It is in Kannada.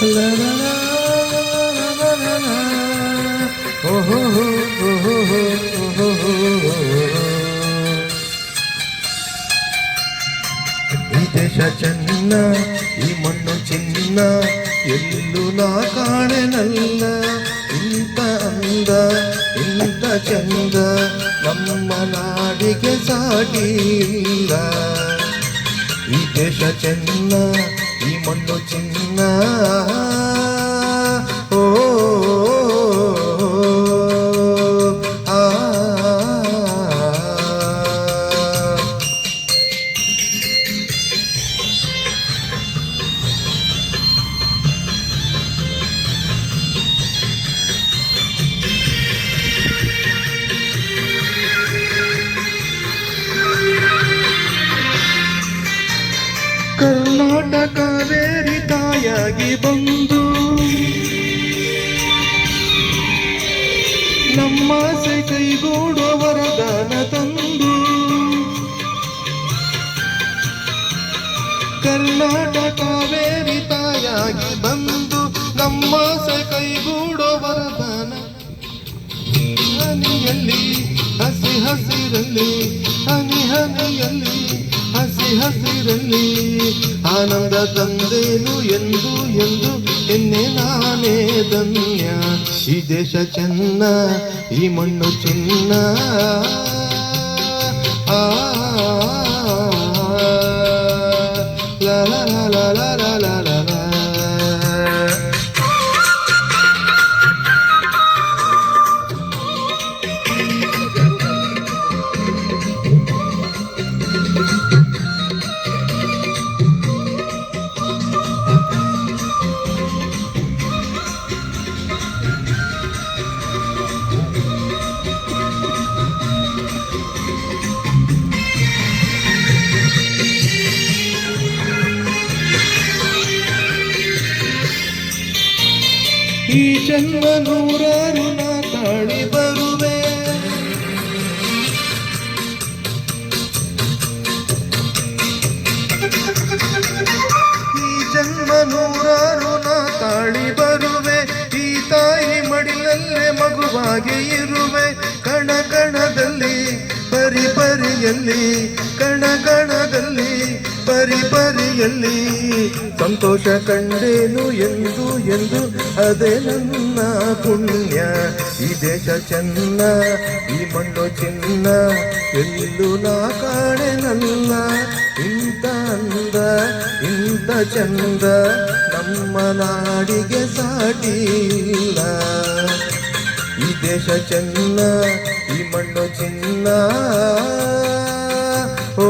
La la la la la la. Oh oh oh oh oh oh oh. ಈ ದೇಶ ಚೆನ್ನ, ಈ ಮಣ್ಣು ಚಿನ್ನ, ಎಲ್ಲೂ ನಾ ಕಾಣೆನಲ್ಲ. ಇಂಥ ಅಂದ, ಇಂಥ ಚಂದ ನಮ್ಮ ನಾಡಿಗೆ ಸಾಟಿ ಇಲ್ಲ. ಈ ದೇಶ ಚೆನ್ನ, ಈ ಮಣ್ಣು ಚಿನ್ನ. ಓ ಕರ್ನಾಟಕ ಕಾವೇರಿ ತಾಯಾಗಿ ಬಂದು ನಮ್ಮಾಸೆ ಕೈಗೂಡುವ ವರದಾನ ತಂದು. ಕರ್ನಾಟಕ ಕಾವೇರಿ ತಾಯಾಗಿ ಬಂದು ನಮ್ಮಾಸೆ ಕೈಗೂಡುವ ವರದಾನ. ಹನಿಯಲ್ಲಿ ಹಸಿ ಹಸಿರಲ್ಲಿ, ಹನಿ ಹನಿಯಲ್ಲಿ ಹಸಿ ಹಸಿರಲ್ಲಿ ಆನಂದ ತಂದೇನು ಎಂದು ಎಂದು ಎನ್ನೆ ನಾನೇ ಧನ್ಯ. ಈ ದೇಶ ಚೆನ್ನ, ಈ ಮಣ್ಣು ಚಿನ್ನ. ಆ ಲಾ ಲಾ ಲಾ ಲಾ ಲಾ ಲಾ ಲಾ. ಈ ಜನ್ಮ ನೂರಾರು ನಾ ತಾಳಿ ಬರುವೆ. ಈ ಜನ್ಮ ನೂರಾರು ನಾ ತಾಳಿ ಬರುವೆ. ಈ ತಾಯಿ ಮಡಿಲಲ್ಲೇ ಮಗುವಾಗಿ ಇರುವೆ. ಕಣ ಕಣದಲ್ಲಿ ಪರಿ ಪರಿಯಲ್ಲಿ, ಕಣ ಕಣದಲ್ಲಿ ಪರಿ ಪರಿಯಲ್ಲಿ ಸಂತೋಷ ಕಂಡೇನು ಎಂದು ಎಂದು ಅದೇ ನನ್ನ ಪುಣ್ಯ. ಈ ದೇಶ ಚೆನ್ನ, ಈ ಮಣ್ಣು ಚಿನ್ನ, ಎಲ್ಲೂ ನಾ ಕಾಣೆನಲ್ಲ. ಇಂಥ ಅಂದ, ಇಂಥ ಚಂದ ನಮ್ಮ ನಾಡಿಗೆ ಸಾಟಿ ಇಲ್ಲ. ಈ ದೇಶ ಚೆನ್ನ, ಈ ಮಣ್ಣು ಚಿನ್ನ. ಓ